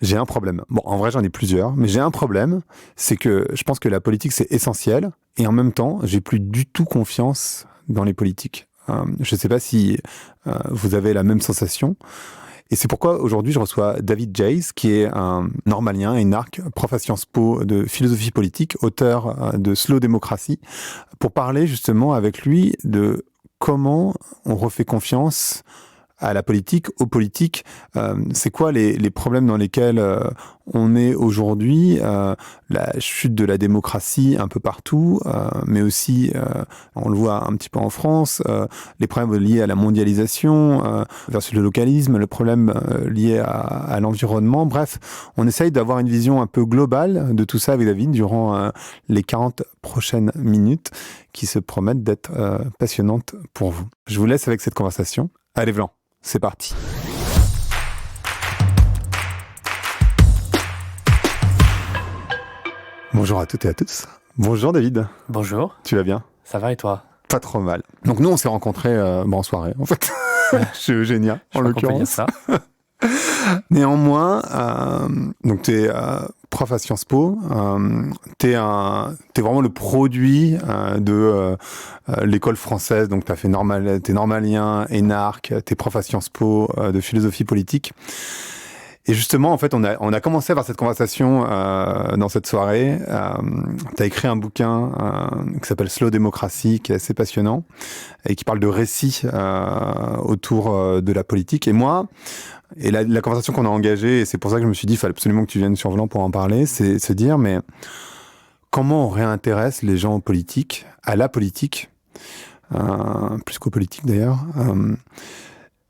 J'ai un problème. Bon, en vrai, j'en ai plusieurs, mais j'ai un problème, c'est que je pense que la politique, c'est essentiel, et en même temps, j'ai plus du tout confiance dans les politiques. Je ne sais pas si vous avez la même sensation. Et c'est pourquoi aujourd'hui, je reçois David Jays, qui est un normalien, énarque, prof à Sciences Po de philosophie politique, auteur de Slow Democracy, pour parler justement avec lui de comment on refait confiance à la politique, aux politiques. C'est quoi les problèmes dans lesquels on est aujourd'hui, la chute de la démocratie un peu partout, mais aussi, on le voit un petit peu en France, les problèmes liés à la mondialisation versus le localisme, le problème lié à l'environnement. Bref, on essaye d'avoir une vision un peu globale de tout ça avec David durant les 40 prochaines minutes qui se promettent d'être passionnantes pour vous. Je vous laisse avec cette conversation. Allez, Vlan. C'est parti. Bonjour à toutes et à tous. Bonjour David. Bonjour. Tu vas bien? Ça va et toi? Pas trop mal. Donc nous on s'est rencontrés en soirée en fait. Chez Eugénia en l'occurrence. Ça. Néanmoins, donc tu es prof à Sciences Po, t'es vraiment le produit de l'école française, donc t'es normalien, énarque, t'es prof à Sciences Po de philosophie politique. Et justement, en fait, on a commencé à avoir cette conversation dans cette soirée. T'as écrit un bouquin qui s'appelle Slow Democracy, qui est assez passionnant, et qui parle de récits autour de la politique. Et moi, et la conversation qu'on a engagée, et c'est pour ça que je me suis dit, il fallait absolument que tu viennes sur Vlan pour en parler, c'est se dire, mais comment on réintéresse les gens aux politiques, à la politique, plus qu'aux politiques d'ailleurs.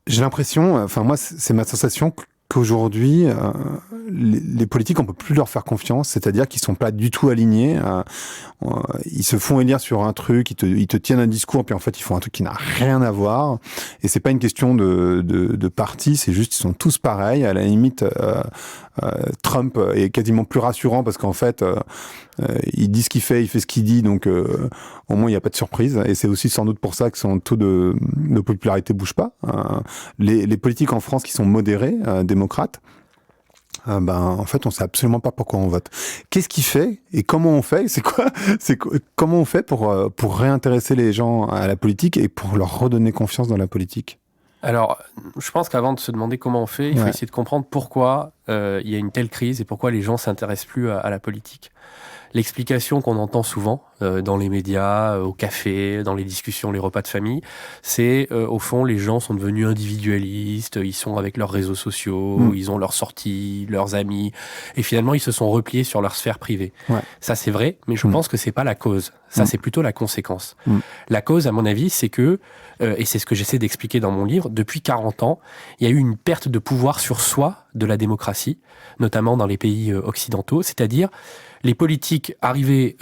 J'ai l'impression, enfin moi, c'est ma sensation qu'aujourd'hui, les politiques, on peut plus leur faire confiance, c'est-à-dire qu'ils sont pas du tout alignés. Ils se font élire sur un truc, ils te tiennent un discours, puis en fait, ils font un truc qui n'a rien à voir. Et c'est pas une question de parti, c'est juste ils sont tous pareils. À la limite, Trump est quasiment plus rassurant parce qu'en fait, il dit ce qu'il fait, il fait ce qu'il dit, donc au moins il n'y a pas de surprise. Et c'est aussi sans doute pour ça que son taux de popularité bouge pas. Les politiques en France qui sont modérés, démocrates, en fait, on sait absolument pas pourquoi on vote. Qu'est-ce qui fait et comment on fait? Comment on fait pour réintéresser les gens à la politique et pour leur redonner confiance dans la politique? Alors, je pense qu'avant de se demander comment on fait, il faut essayer de comprendre pourquoi il y a une telle crise et pourquoi les gens s'intéressent plus à la politique. L'explication qu'on entend souvent dans les médias, au café, dans les discussions, les repas de famille, c'est au fond les gens sont devenus individualistes, ils sont avec leurs réseaux sociaux, ils ont leurs sorties, leurs amis, et finalement ils se sont repliés sur leur sphère privée. Ouais. Ça c'est vrai, mais je pense que c'est pas la cause. Ça c'est plutôt la conséquence. La cause, à mon avis, c'est que, et c'est ce que j'essaie d'expliquer dans mon livre, depuis 40 ans, il y a eu une perte de pouvoir sur soi de la démocratie, notamment dans les pays occidentaux, c'est-à-dire les politiques arrivés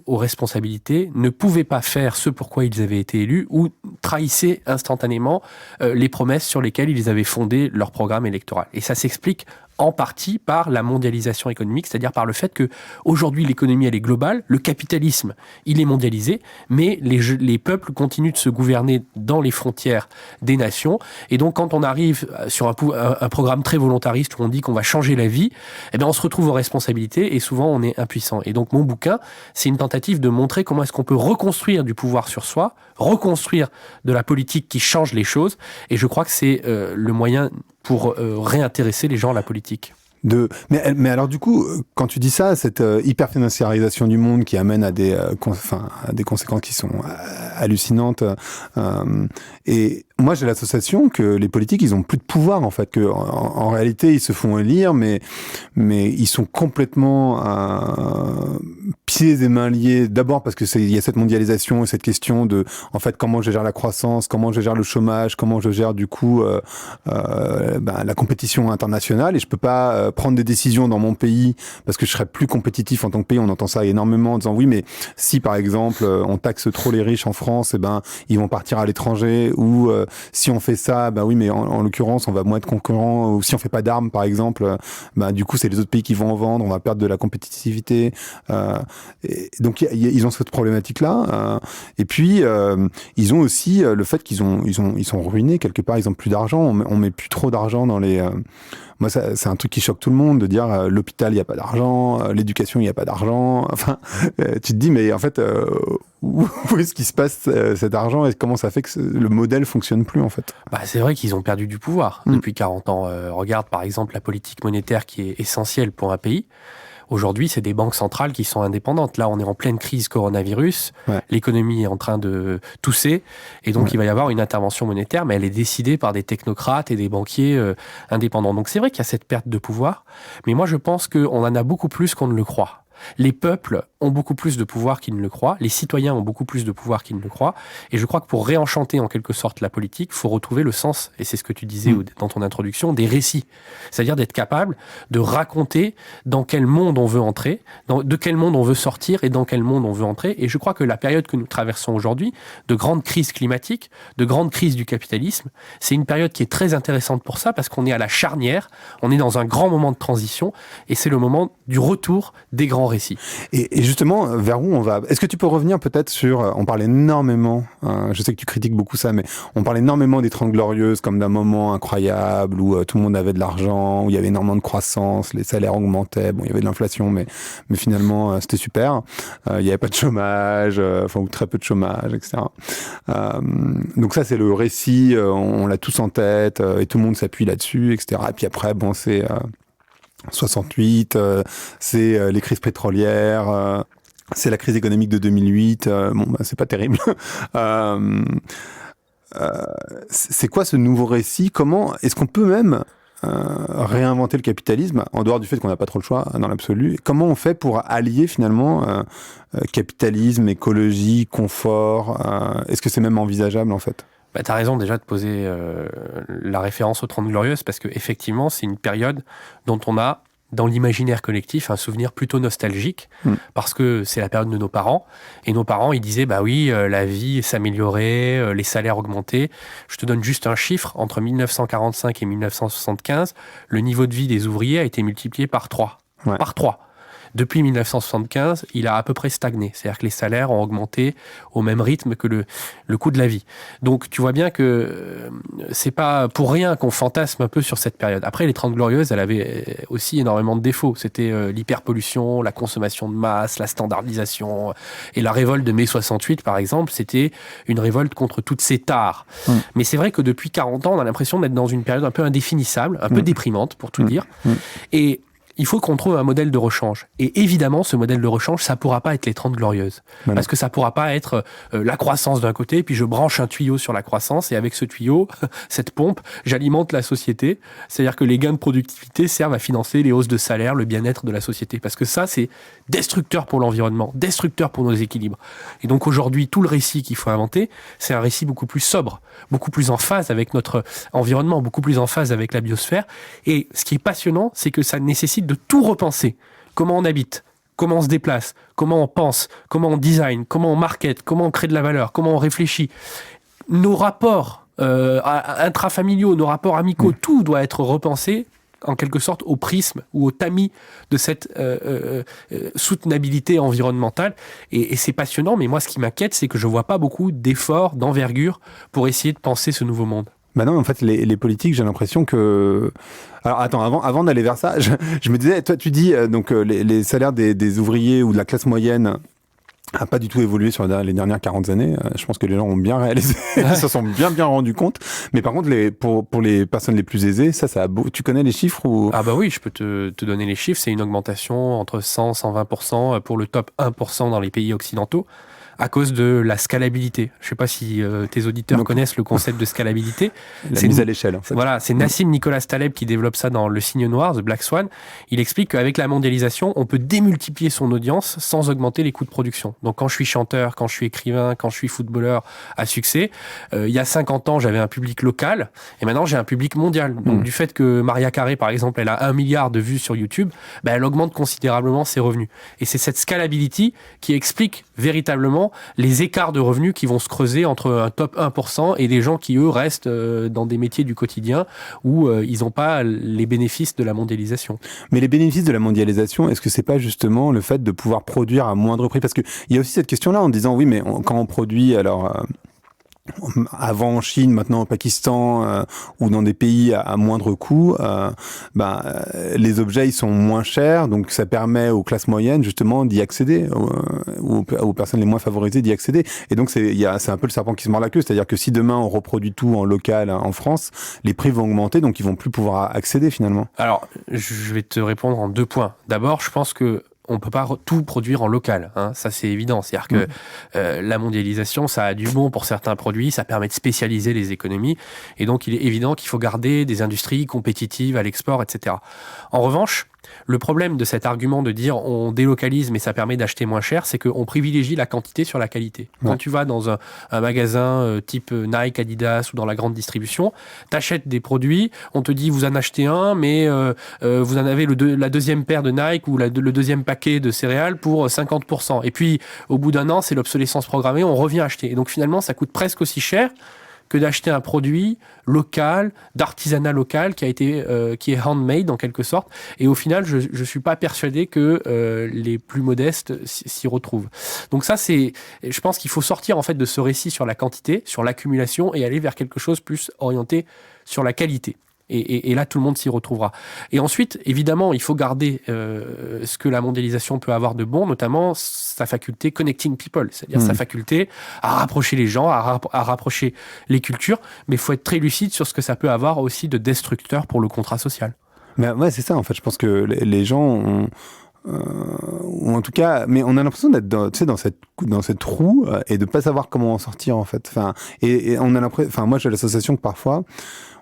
aux responsabilités ne pouvaient pas faire ce pour quoi ils avaient été élus ou trahissaient instantanément les promesses sur lesquelles ils avaient fondé leur programme électoral. Et ça s'explique en partie par la mondialisation économique, c'est-à-dire par le fait que aujourd'hui l'économie elle est globale, le capitalisme il est mondialisé, mais les peuples continuent de se gouverner dans les frontières des nations. Et donc quand on arrive sur un programme très volontariste où on dit qu'on va changer la vie, eh bien on se retrouve aux responsabilités et souvent on est impuissant. Et donc mon bouquin, c'est une tentative de montrer comment est-ce qu'on peut reconstruire du pouvoir sur soi, reconstruire de la politique qui change les choses. Et je crois que c'est le moyen pour réintéresser les gens à la politique. Mais alors du coup, quand tu dis ça, cette hyperfinanciarisation du monde qui amène à des conséquences qui sont hallucinantes, et moi j'ai l'association que les politiques ils ont plus de pouvoir en fait, que en réalité ils se font élire, mais ils sont complètement pieds et mains liés. D'abord parce que il y a cette mondialisation et cette question de en fait comment je gère la croissance, comment je gère le chômage, comment je gère du coup la compétition internationale, et je peux pas prendre des décisions dans mon pays parce que je serais plus compétitif en tant que pays. On entend ça énormément en disant oui, mais si par exemple on taxe trop les riches en France, ils vont partir à l'étranger, ou si on fait ça, bah oui, mais en l'occurrence, on va moins être concurrent. Ou si on fait pas d'armes, par exemple, bah du coup, c'est les autres pays qui vont en vendre. On va perdre de la compétitivité. Et donc ils ont cette problématique-là. Et puis ils ont aussi le fait qu'ils sont ruinés quelque part. Ils ont plus d'argent. On met plus trop d'argent dans les. Moi, c'est un truc qui choque tout le monde de dire l'hôpital, il n'y a pas d'argent, l'éducation, il n'y a pas d'argent. Enfin, tu te dis, mais en fait, où est-ce qu'il se passe cet argent et comment ça fait que le modèle fonctionne plus, en fait? Bah, c'est vrai qu'ils ont perdu du pouvoir depuis 40 ans. Regarde, par exemple, la politique monétaire qui est essentielle pour un pays. Aujourd'hui, c'est des banques centrales qui sont indépendantes. Là, on est en pleine crise coronavirus. Ouais. L'économie est en train de tousser. Et donc, il va y avoir une intervention monétaire, mais elle est décidée par des technocrates et des banquiers indépendants. Donc, c'est vrai qu'il y a cette perte de pouvoir. Mais moi, je pense qu'on en a beaucoup plus qu'on ne le croit. Les peuples ont beaucoup plus de pouvoir qu'ils ne le croient, les citoyens ont beaucoup plus de pouvoir qu'ils ne le croient, et je crois que pour réenchanter en quelque sorte la politique, il faut retrouver le sens, et c'est ce que tu disais dans ton introduction, des récits. C'est-à-dire d'être capable de raconter dans quel monde on veut entrer, de quel monde on veut sortir et dans quel monde on veut entrer, et je crois que la période que nous traversons aujourd'hui, de grande crise climatique, de grande crise du capitalisme, c'est une période qui est très intéressante pour ça, parce qu'on est à la charnière, on est dans un grand moment de transition, et c'est le moment du retour des grands récits. Et justement, vers où on va? Est-ce que tu peux revenir peut-être sur... On parle énormément, je sais que tu critiques beaucoup ça, mais on parle énormément des 30 Glorieuses comme d'un moment incroyable où tout le monde avait de l'argent, où il y avait énormément de croissance, les salaires augmentaient, bon, il y avait de l'inflation, mais finalement, c'était super. Il n'y avait pas de chômage, enfin, ou très peu de chômage, etc. Donc ça, c'est le récit, on l'a tous en tête, et tout le monde s'appuie là-dessus, etc. Et puis après, bon, c'est... 68, c'est les crises pétrolières, c'est la crise économique de 2008. Bon, bah, c'est pas terrible. C'est quoi ce nouveau récit? Comment est-ce qu'on peut même réinventer le capitalisme en dehors du fait qu'on n'a pas trop le choix dans l'absolu? Comment on fait pour allier finalement capitalisme, écologie, confort? Est-ce que c'est même envisageable en fait? Bah, tu as raison déjà de poser la référence aux 30 Glorieuses, parce qu'effectivement, c'est une période dont on a, dans l'imaginaire collectif, un souvenir plutôt nostalgique, parce que c'est la période de nos parents. Et nos parents, ils disaient, bah oui, la vie s'améliorait, les salaires augmentaient. Je te donne juste un chiffre, entre 1945 et 1975, le niveau de vie des ouvriers a été multiplié par 3. Ouais. Par 3. Depuis 1975, il a à peu près stagné. C'est-à-dire que les salaires ont augmenté au même rythme que le coût de la vie. Donc, tu vois bien que c'est pas pour rien qu'on fantasme un peu sur cette période. Après, les 30 Glorieuses, elle avait aussi énormément de défauts. C'était l'hyperpollution, la consommation de masse, la standardisation. Et la révolte de mai 68, par exemple, c'était une révolte contre toutes ces tares. Mais c'est vrai que depuis 40 ans, on a l'impression d'être dans une période un peu indéfinissable, un peu déprimante, pour tout dire. Et il faut qu'on trouve un modèle de rechange. Et évidemment, ce modèle de rechange, ça ne pourra pas être les 30 Glorieuses. Voilà. Parce que ça ne pourra pas être la croissance d'un côté, puis je branche un tuyau sur la croissance, et avec ce tuyau, cette pompe, j'alimente la société. C'est-à-dire que les gains de productivité servent à financer les hausses de salaire, le bien-être de la société. Parce que ça, c'est destructeur pour l'environnement, destructeur pour nos équilibres. Et donc aujourd'hui, tout le récit qu'il faut inventer, c'est un récit beaucoup plus sobre, beaucoup plus en phase avec notre environnement, beaucoup plus en phase avec la biosphère. Et ce qui est passionnant, c'est que ça nécessite de tout repenser. Comment on habite, comment on se déplace, comment on pense, comment on design, comment on market, comment on crée de la valeur, comment on réfléchit. Nos rapports intrafamiliaux, nos rapports amicaux, tout doit être repensé en quelque sorte au prisme ou au tamis de cette soutenabilité environnementale. Et c'est passionnant, mais moi ce qui m'inquiète, c'est que je ne vois pas beaucoup d'efforts, d'envergure pour essayer de penser ce nouveau monde. Bah non, en fait, les politiques, j'ai l'impression que... Alors attends, avant d'aller vers ça, je me disais, toi tu dis donc les salaires des ouvriers ou de la classe moyenne n'a pas du tout évolué sur les dernières 40 années. Je pense que les gens ont bien réalisé, ils se sont bien rendus compte. Mais par contre, pour les personnes les plus aisées, ça tu connais les chiffres ou... Ah bah oui, je peux te donner les chiffres. C'est une augmentation entre 100 et 120% pour le top 1% dans les pays occidentaux, à cause de la scalabilité. Je ne sais pas si tes auditeurs connaissent le concept de scalabilité. La mise à l'échelle, en fait. Voilà, c'est Nassim Nicolas Taleb qui développe ça dans Le Cygne Noir, The Black Swan. Il explique qu'avec la mondialisation, on peut démultiplier son audience sans augmenter les coûts de production. Donc quand je suis chanteur, quand je suis écrivain, quand je suis footballeur à succès, il y a 50 ans, j'avais un public local, et maintenant j'ai un public mondial. Donc du fait que Maria Carré, par exemple, elle a 1 milliard de vues sur YouTube, elle augmente considérablement ses revenus. Et c'est cette scalability qui explique véritablement évidemment les écarts de revenus qui vont se creuser entre un top 1% et des gens qui, eux, restent dans des métiers du quotidien où ils n'ont pas les bénéfices de la mondialisation. Mais les bénéfices de la mondialisation, est-ce que c'est pas justement le fait de pouvoir produire à moindre prix? Parce qu'il y a aussi cette question-là en disant, oui, mais quand on produit, alors... avant en Chine, maintenant au Pakistan ou dans des pays à moindre coût, les objets ils sont moins chers, donc ça permet aux classes moyennes justement d'y accéder, aux personnes les moins favorisées d'y accéder. Et donc c'est un peu le serpent qui se mord la queue, c'est-à-dire que si demain on reproduit tout en local en France, les prix vont augmenter, donc ils vont plus pouvoir accéder finalement. Alors, je vais te répondre en 2 points. D'abord, je pense que on peut pas tout produire en local, hein. Ça c'est évident. C'est-à-dire que la mondialisation, ça a du bon pour certains produits, ça permet de spécialiser les économies, et donc il est évident qu'il faut garder des industries compétitives à l'export, etc. En revanche, le problème de cet argument de dire on délocalise mais ça permet d'acheter moins cher, c'est qu'on privilégie la quantité sur la qualité. Quand tu vas dans un magasin type Nike, Adidas ou dans la grande distribution, t'achètes des produits, on te dit vous en achetez un, mais vous en avez la deuxième paire de Nike ou le deuxième paquet de céréales pour 50%. Et puis au bout d'un an, c'est l'obsolescence programmée, on revient acheter. Et donc finalement, ça coûte presque aussi cher que d'acheter un produit local, d'artisanat local, qui est handmade en quelque sorte. Et au final, je suis pas persuadé que les plus modestes s'y retrouvent. Donc ça, je pense qu'il faut sortir en fait de ce récit sur la quantité, sur l'accumulation, et aller vers quelque chose plus orienté sur la qualité. Et là, tout le monde s'y retrouvera. Et ensuite, évidemment, il faut garder ce que la mondialisation peut avoir de bon, notamment sa faculté connecting people, c'est-à-dire sa faculté à rapprocher les gens, à rapprocher les cultures, mais il faut être très lucide sur ce que ça peut avoir aussi de destructeur pour le contrat social. Mais ouais, c'est ça, en fait. Je pense que les gens ont... ou en tout cas, mais on a l'impression d'être dans cette roue et de pas savoir comment en sortir en fait. Enfin, et on a l'impression, enfin moi j'ai l'association que parfois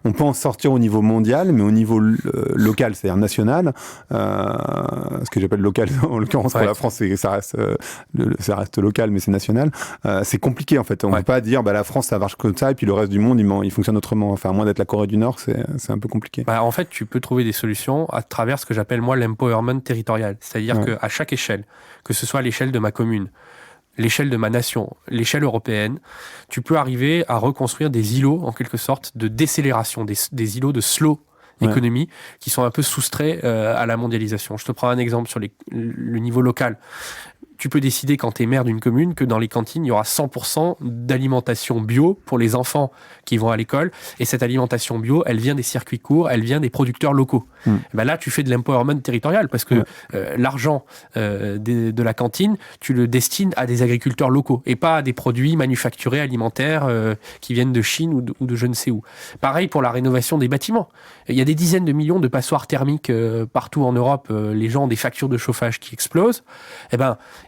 on peut en sortir au niveau mondial, mais au niveau local, c'est-à-dire national, ce que j'appelle local en l'occurrence pour la France, ça reste local, mais c'est national. C'est compliqué en fait. On peut pas dire la France ça marche comme ça et puis le reste du monde il fonctionne autrement. Enfin, à moins d'être la Corée du Nord, c'est un peu compliqué. En fait, tu peux trouver des solutions à travers ce que j'appelle moi l'empowerment territorial, c'est-à-dire qu'à chaque échelle, que ce soit à l'échelle de ma commune, l'échelle de ma nation, l'échelle européenne, tu peux arriver à reconstruire des îlots, en quelque sorte, de décélération, des îlots de slow économie qui sont un peu soustraits à la mondialisation. Je te prends un exemple sur le niveau local. Tu peux décider quand tu es maire d'une commune que dans les cantines, il y aura 100% d'alimentation bio pour les enfants qui vont à l'école. Et cette alimentation bio, elle vient des circuits courts, elle vient des producteurs locaux. Là, tu fais de l'empowerment territorial parce que l'argent de la cantine, tu le destines à des agriculteurs locaux et pas à des produits manufacturés alimentaires qui viennent de Chine ou de je ne sais où. Pareil pour la rénovation des bâtiments. Il y a des dizaines de millions de passoires thermiques partout en Europe. Les gens ont des factures de chauffage qui explosent.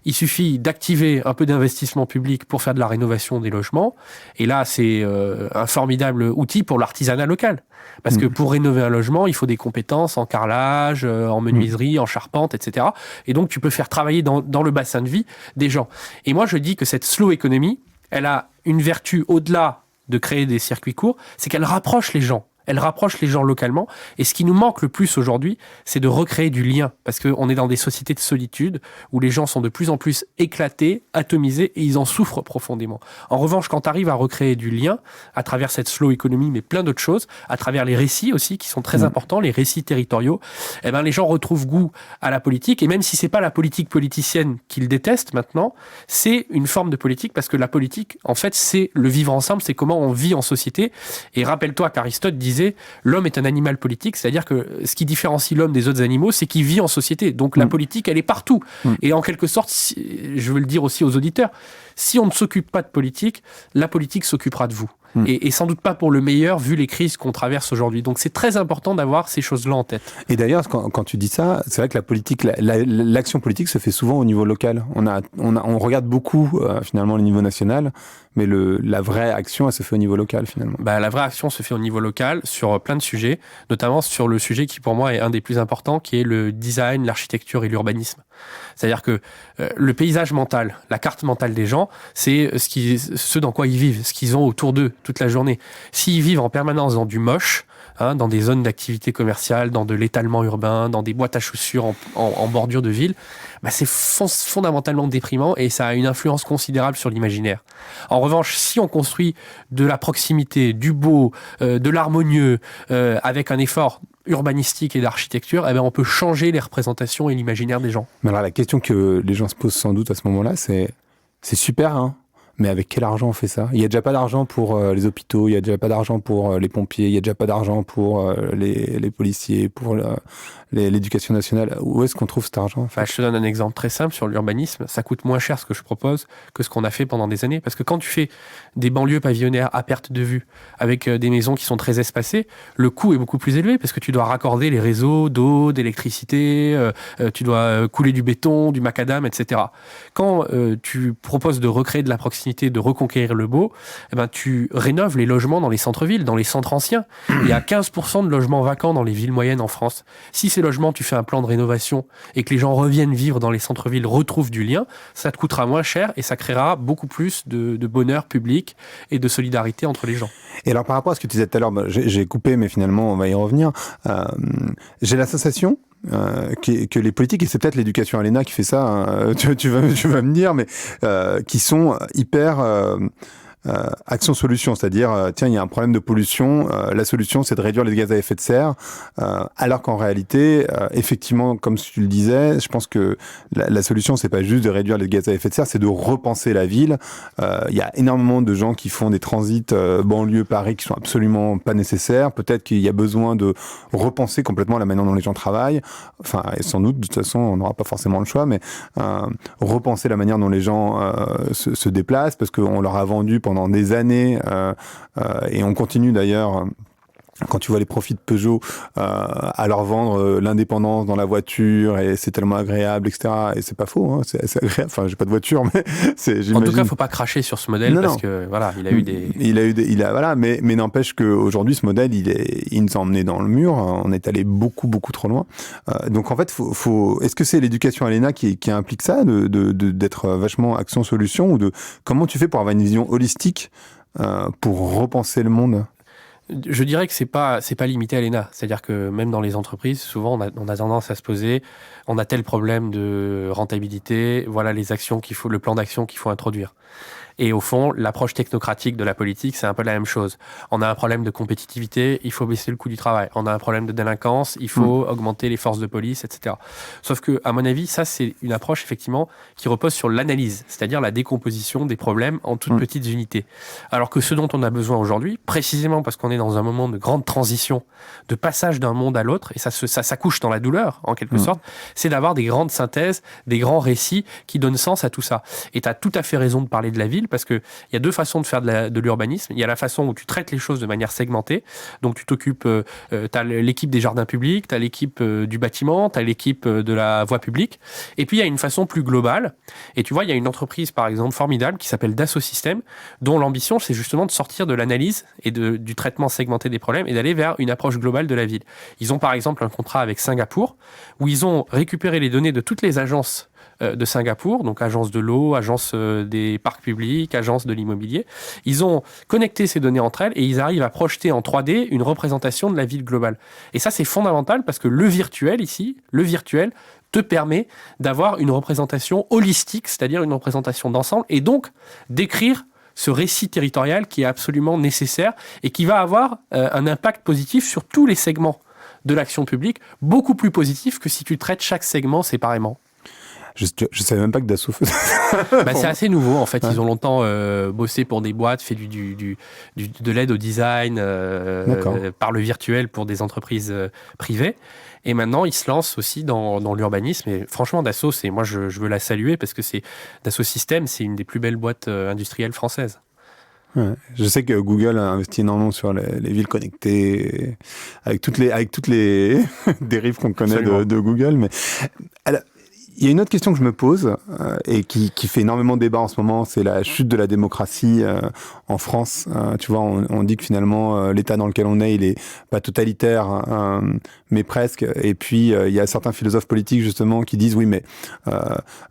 Il suffit d'activer un peu d'investissement public pour faire de la rénovation des logements. Et là, c'est un formidable outil pour l'artisanat local. Parce que pour rénover un logement, il faut des compétences en carrelage, en menuiserie, en charpente, etc. Et donc, tu peux faire travailler dans le bassin de vie des gens. Et moi, je dis que cette slow economy, elle a une vertu au-delà de créer des circuits courts, c'est qu'elle rapproche les gens. Elle rapproche les gens localement. Et ce qui nous manque le plus aujourd'hui, c'est de recréer du lien. Parce qu'on est dans des sociétés de solitude où les gens sont de plus en plus éclatés, atomisés, et ils en souffrent profondément. En revanche, quand tu arrives à recréer du lien, à travers cette slow economy, mais plein d'autres choses, à travers les récits aussi, qui sont très importants, les récits territoriaux, les gens retrouvent goût à la politique. Et même si c'est pas la politique politicienne qu'ils détestent maintenant, c'est une forme de politique, parce que la politique, en fait, c'est le vivre ensemble, c'est comment on vit en société. Et rappelle-toi qu'Aristote disait l'homme est un animal politique, c'est-à-dire que ce qui différencie l'homme des autres animaux, c'est qu'il vit en société. Donc la politique, elle est partout. Et en quelque sorte, je veux le dire aussi aux auditeurs, si on ne s'occupe pas de politique, la politique s'occupera de vous. Et sans doute pas pour le meilleur, vu les crises qu'on traverse aujourd'hui. Donc c'est très important d'avoir ces choses-là en tête. Et d'ailleurs, quand tu dis ça, c'est vrai que la politique, l'action politique se fait souvent au niveau local. On regarde beaucoup finalement le niveau national, mais la vraie action, elle se fait au niveau local finalement. La vraie action se fait au niveau local sur plein de sujets, notamment sur le sujet qui pour moi est un des plus importants, qui est le design, l'architecture et l'urbanisme. C'est-à-dire que le paysage mental, la carte mentale des gens, c'est ce dans quoi ils vivent, ce qu'ils ont autour d'eux toute la journée. S'ils vivent en permanence dans du moche, dans des zones d'activité commerciale, dans de l'étalement urbain, dans des boîtes à chaussures en bordure de ville, c'est fondamentalement déprimant et ça a une influence considérable sur l'imaginaire. En revanche, si on construit de la proximité, du beau, de l'harmonieux, avec un effort urbanistique et d'architecture, on peut changer les représentations et l'imaginaire des gens. Mais alors la question que les gens se posent sans doute à ce moment-là, c'est super, hein, mais avec quel argent on fait ça ? Il n'y a déjà pas d'argent pour les hôpitaux, il n'y a déjà pas d'argent pour les pompiers, il n'y a déjà pas d'argent pour les policiers, pour l'éducation nationale. Où est-ce qu'on trouve cet argent, en fait ? Je te donne un exemple très simple sur l'urbanisme. Ça coûte moins cher ce que je propose que ce qu'on a fait pendant des années. Parce que quand tu fais des banlieues pavillonnaires à perte de vue, avec des maisons qui sont très espacées, le coût est beaucoup plus élevé parce que tu dois raccorder les réseaux d'eau, d'électricité, tu dois couler du béton, du macadam, etc. Quand tu proposes de recréer de la proximité, de reconquérir le beau, tu rénoves les logements dans les centres-villes, dans les centres anciens. Il y a 15% de logements vacants dans les villes moyennes en France. Si ces logements, tu fais un plan de rénovation et que les gens reviennent vivre dans les centres-villes, retrouvent du lien, ça te coûtera moins cher et ça créera beaucoup plus de bonheur public et de solidarité entre les gens. Et alors par rapport à ce que tu disais tout à l'heure, j'ai coupé, mais finalement on va y revenir. J'ai la sensation que les politiques, et c'est peut-être l'éducation à l'ENA qui fait ça, hein, tu vas me dire, mais qui sont hyper action-solution, c'est-à-dire tiens, il y a un problème de pollution, la solution c'est de réduire les gaz à effet de serre, alors qu'en réalité, effectivement, comme tu le disais, je pense que la solution c'est pas juste de réduire les gaz à effet de serre, c'est de repenser la ville. Il y a énormément de gens qui font des transits banlieue Paris qui sont absolument pas nécessaires. Peut-être qu'il y a besoin de repenser complètement la manière dont les gens travaillent. Enfin, et sans doute, de toute façon, on n'aura pas forcément le choix, mais repenser la manière dont les gens se déplacent, parce qu'on leur a vendu pendant des années, et on continue d'ailleurs, quand tu vois les profits de Peugeot, à leur vendre l'indépendance dans la voiture, et c'est tellement agréable, etc. Et c'est pas faux, hein, c'est agréable. Enfin, j'ai pas de voiture, mais j'imagine. En tout cas, faut pas cracher sur ce modèle parce que voilà, il a eu des. Voilà, mais n'empêche qu'aujourd'hui, ce modèle, il nous a emmené dans le mur. On est allé beaucoup trop loin. Donc en fait, est-ce que c'est l'éducation à l'ENA qui implique ça, d'être vachement action-solution, ou comment tu fais pour avoir une vision holistique pour repenser le monde ? Je dirais que c'est pas limité à l'ENA. C'est-à-dire que même dans les entreprises, souvent on a tendance à se poser, on a tel problème de rentabilité, voilà les actions le plan d'action qu'il faut introduire. Et au fond, l'approche technocratique de la politique, c'est un peu la même chose. On a un problème de compétitivité, il faut baisser le coût du travail. On a un problème de délinquance, il faut augmenter les forces de police, etc. Sauf que, à mon avis, ça, c'est une approche, effectivement, qui repose sur l'analyse, c'est-à-dire la décomposition des problèmes en toutes petites unités. Alors que ce dont on a besoin aujourd'hui, précisément parce qu'on est dans un moment de grande transition, de passage d'un monde à l'autre, et ça s'accouche dans la douleur, en quelque sorte, c'est d'avoir des grandes synthèses, des grands récits qui donnent sens à tout ça. Et tu as tout à fait raison de parler de la ville, parce qu'il y a deux façons de faire de l'urbanisme. Il y a la façon où tu traites les choses de manière segmentée. Donc tu t'occupes, tu as l'équipe des jardins publics, tu as l'équipe du bâtiment, tu as l'équipe de la voie publique. Et puis il y a une façon plus globale. Et tu vois, il y a une entreprise, par exemple, formidable qui s'appelle Dassault Systèmes, dont l'ambition, c'est justement de sortir de l'analyse et du traitement segmenté des problèmes et d'aller vers une approche globale de la ville. Ils ont, par exemple, un contrat avec Singapour où ils ont récupéré les données de toutes les agences de Singapour, donc agence de l'eau, agence des parcs publics, agence de l'immobilier. Ils ont connecté ces données entre elles et ils arrivent à projeter en 3D une représentation de la ville globale. Et ça, c'est fondamental parce que le virtuel te permet d'avoir une représentation holistique, c'est-à-dire une représentation d'ensemble, et donc d'écrire ce récit territorial qui est absolument nécessaire et qui va avoir un impact positif sur tous les segments de l'action publique, beaucoup plus positif que si tu traites chaque segment séparément. Je savais même pas que Dassault faisait c'est assez nouveau en fait. Ouais. Ils ont longtemps bossé pour des boîtes, fait de l'aide au design par le virtuel pour des entreprises privées. Et maintenant, ils se lancent aussi dans l'urbanisme. Et franchement, Dassault, moi je veux la saluer parce que Dassault Systèmes, c'est une des plus belles boîtes industrielles françaises. Ouais. Je sais que Google a investi énormément sur les villes connectées, avec toutes les dérives qu'on connaît de Google. Mais Il y a une autre question que je me pose et qui fait énormément de débat en ce moment, c'est la chute de la démocratie en France. Tu vois, on dit que finalement l'état dans lequel on est, il est pas totalitaire, mais presque. Et puis il y a certains philosophes politiques justement qui disent oui, mais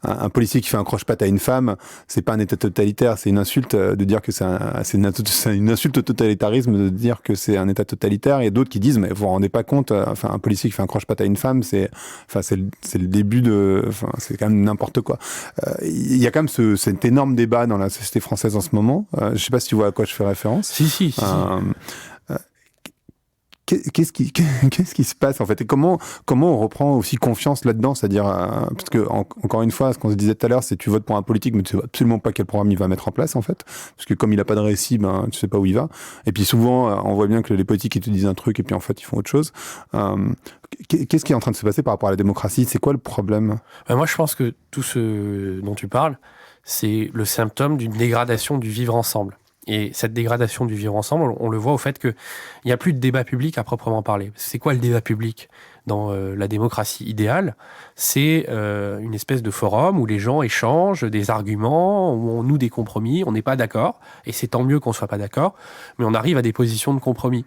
un policier qui fait un croche-patte à une femme, c'est pas un état totalitaire, c'est une insulte de dire que c'est une insulte au totalitarisme de dire que c'est un état totalitaire. Et d'autres qui disent mais vous vous rendez pas compte, enfin un policier qui fait un croche-patte à une femme, c'est le début de, enfin c'est quand même n'importe quoi. Il y a quand même cet énorme débat dans la société française en ce moment. Je sais pas si tu vois à quoi je fais référence. Si. Qu'est-ce qui se passe en fait et comment on reprend aussi confiance là-dedans, c'est-à-dire parce que encore une fois, ce qu'on se disait tout à l'heure, c'est tu votes pour un politique mais tu sais absolument pas quel programme il va mettre en place en fait, parce que comme il a pas de récit, ben tu sais pas où il va. Et puis souvent, on voit bien que les politiques ils te disent un truc et puis en fait ils font autre chose. Qu'est-ce qui est en train de se passer par rapport à la démocratie? C'est quoi le problème? Moi, je pense que tout ce dont tu parles, c'est le symptôme d'une dégradation du vivre ensemble. Et cette dégradation du vivre ensemble, on le voit au fait qu'il n'y a plus de débat public à proprement parler. C'est quoi le débat public dans la démocratie idéale? C'est une espèce de forum où les gens échangent des arguments, où on noue des compromis, on n'est pas d'accord, et c'est tant mieux qu'on ne soit pas d'accord, mais on arrive à des positions de compromis.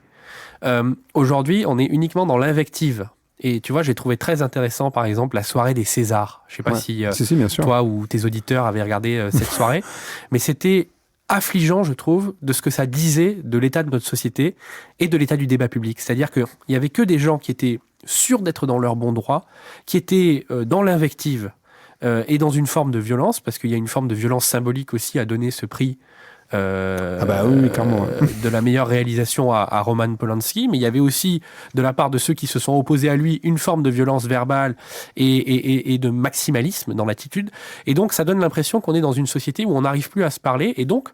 Aujourd'hui, on est uniquement dans l'invective. Et tu vois, j'ai trouvé très intéressant, par exemple, la soirée des Césars. Je ne sais pas si bien sûr. Toi ou tes auditeurs avaient regardé cette soirée, mais c'était affligeant, je trouve, de ce que ça disait de l'état de notre société et de l'état du débat public. C'est-à-dire qu'il n'y avait que des gens qui étaient sûrs d'être dans leur bon droit, qui étaient dans l'invective et dans une forme de violence, parce qu'il y a une forme de violence symbolique aussi à donner ce prix clairement. De la meilleure réalisation à Roman Polanski, mais il y avait aussi de la part de ceux qui se sont opposés à lui une forme de violence verbale et de maximalisme dans l'attitude. Et donc ça donne l'impression qu'on est dans une société où on n'arrive plus à se parler et donc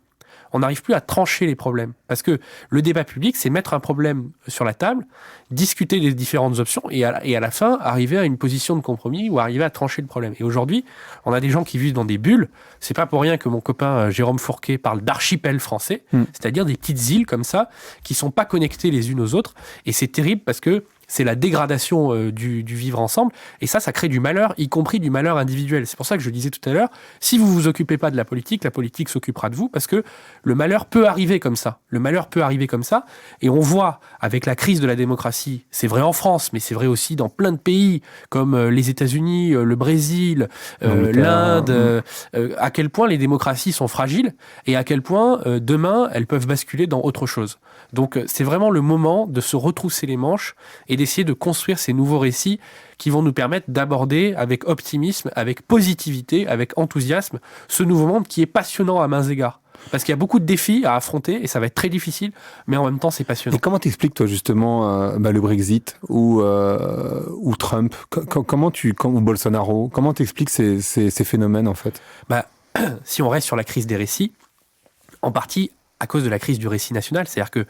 on n'arrive plus à trancher les problèmes. Parce que le débat public, c'est mettre un problème sur la table, discuter des différentes options et à la fin, arriver à une position de compromis ou arriver à trancher le problème. Et aujourd'hui, on a des gens qui vivent dans des bulles. C'est pas pour rien que mon copain Jérôme Fourquet parle d'archipels français, c'est-à-dire des petites îles comme ça, qui sont pas connectées les unes aux autres. Et c'est terrible parce que c'est la dégradation du vivre ensemble. Et ça crée du malheur, y compris du malheur individuel. C'est pour ça que je disais tout à l'heure, si vous vous occupez pas de la politique s'occupera de vous, parce que le malheur peut arriver comme ça. Le malheur peut arriver comme ça. Et on voit, avec la crise de la démocratie, c'est vrai en France, mais c'est vrai aussi dans plein de pays, comme les États-Unis, le Brésil, l'Inde, à quel point les démocraties sont fragiles et à quel point, demain, elles peuvent basculer dans autre chose. Donc, c'est vraiment le moment de se retrousser les manches et d'essayer de construire ces nouveaux récits qui vont nous permettre d'aborder avec optimisme, avec positivité, avec enthousiasme, ce nouveau monde qui est passionnant à mains égards. Parce qu'il y a beaucoup de défis à affronter et ça va être très difficile, mais en même temps, c'est passionnant. Et comment t'expliques, toi, justement, le Brexit ou Trump ou Bolsonaro? Comment t'expliques ces phénomènes, en fait? Si on reste sur la crise des récits, en partie à cause de la crise du récit national, c'est-à-dire que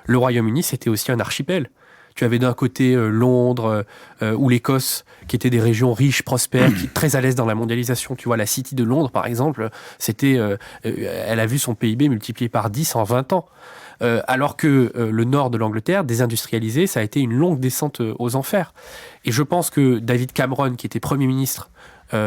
le Royaume-Uni, c'était aussi un archipel. Tu avais d'un côté Londres ou l'Écosse, qui étaient des régions riches, prospères, qui très à l'aise dans la mondialisation. Tu vois, la City de Londres, par exemple, elle a vu son PIB multiplié par 10 en 20 ans. Alors que le nord de l'Angleterre, désindustrialisé, ça a été une longue descente aux enfers. Et je pense que David Cameron, qui était Premier ministre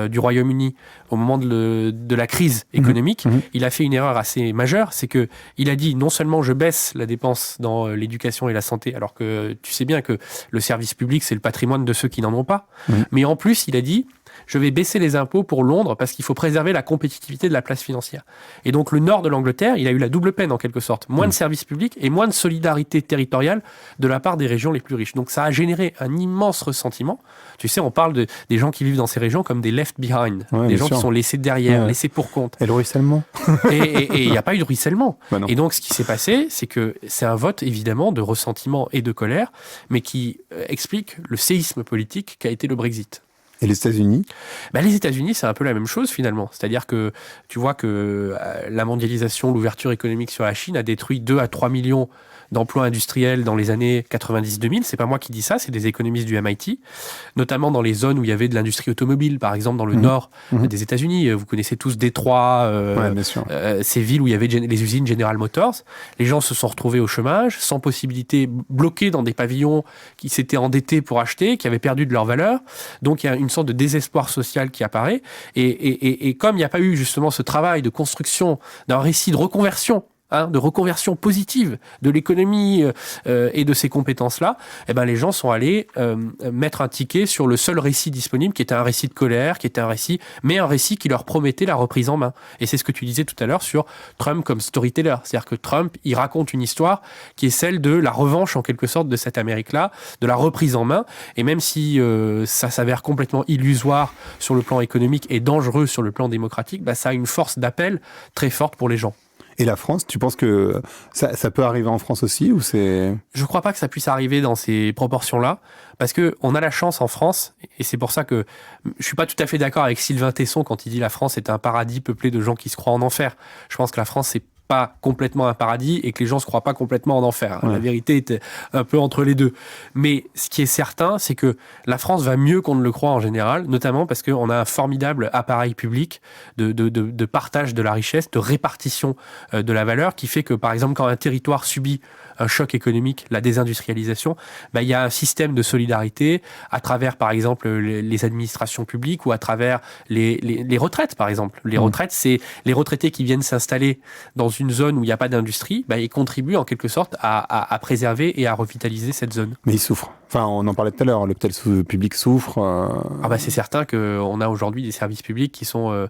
du Royaume-Uni au moment de la crise économique, il a fait une erreur assez majeure, c'est que il a dit non seulement je baisse la dépense dans l'éducation et la santé, alors que tu sais bien que le service public c'est le patrimoine de ceux qui n'en ont pas, mais en plus il a dit je vais baisser les impôts pour Londres parce qu'il faut préserver la compétitivité de la place financière. Et donc le nord de l'Angleterre, il a eu la double peine en quelque sorte. Moins de services publics et moins de solidarité territoriale de la part des régions les plus riches. Donc ça a généré un immense ressentiment. Tu sais, on parle des gens qui vivent dans ces régions comme des left behind, des gens qui sont laissés derrière, laissés pour compte. Et le ruissellement. Et il n'y a pas eu de ruissellement. Non. Et donc ce qui s'est passé, c'est que c'est un vote évidemment de ressentiment et de colère, mais qui explique le séisme politique qu'a été le Brexit. Et les États-Unis? Les États-Unis, c'est un peu la même chose finalement. C'est-à-dire que tu vois que la mondialisation, l'ouverture économique sur la Chine a détruit 2 à 3 millions d'emplois industriels dans les années 90-2000. C'est pas moi qui dis ça, c'est des économistes du MIT, notamment dans les zones où il y avait de l'industrie automobile, par exemple dans le nord des États-Unis. Vous connaissez tous Détroit, ces villes où il y avait les usines General Motors. Les gens se sont retrouvés au chômage, sans possibilité, bloqués dans des pavillons qui s'étaient endettés pour acheter, qui avaient perdu de leur valeur. Donc il y a une sorte de désespoir social qui apparaît. Et comme il n'y a pas eu justement ce travail de construction d'un récit de reconversion, de reconversion positive de l'économie et de ces compétences-là, eh ben les gens sont allés mettre un ticket sur le seul récit disponible, qui était un récit de colère, qui était un récit qui leur promettait la reprise en main. Et c'est ce que tu disais tout à l'heure sur Trump comme storyteller. C'est-à-dire que Trump, il raconte une histoire qui est celle de la revanche, en quelque sorte, de cette Amérique-là, de la reprise en main. Et même si ça s'avère complètement illusoire sur le plan économique et dangereux sur le plan démocratique, ça a une force d'appel très forte pour les gens. Et la France, tu penses que ça peut arriver en France aussi ou c'est... Je ne crois pas que ça puisse arriver dans ces proportions-là, parce qu'on a la chance en France, et c'est pour ça que je ne suis pas tout à fait d'accord avec Sylvain Tesson quand il dit la France est un paradis peuplé de gens qui se croient en enfer. Je pense que la France, c'est pas complètement un paradis et que les gens se croient pas complètement en enfer. Ouais. La vérité est un peu entre les deux. Mais ce qui est certain, c'est que la France va mieux qu'on ne le croit en général, notamment parce qu'on a un formidable appareil public de partage de la richesse, de répartition de la valeur, qui fait que, par exemple, quand un territoire subit un choc économique, la désindustrialisation, il y a un système de solidarité à travers, par exemple, les administrations publiques ou à travers les retraites, par exemple. Les retraites, c'est les retraités qui viennent s'installer dans une zone où il n'y a pas d'industrie, ils contribuent en quelque sorte à préserver et à revitaliser cette zone. Mais ils souffrent. Enfin, on en parlait tout à l'heure, l'hôpital public souffre. C'est certain qu'on a aujourd'hui des services publics qui sont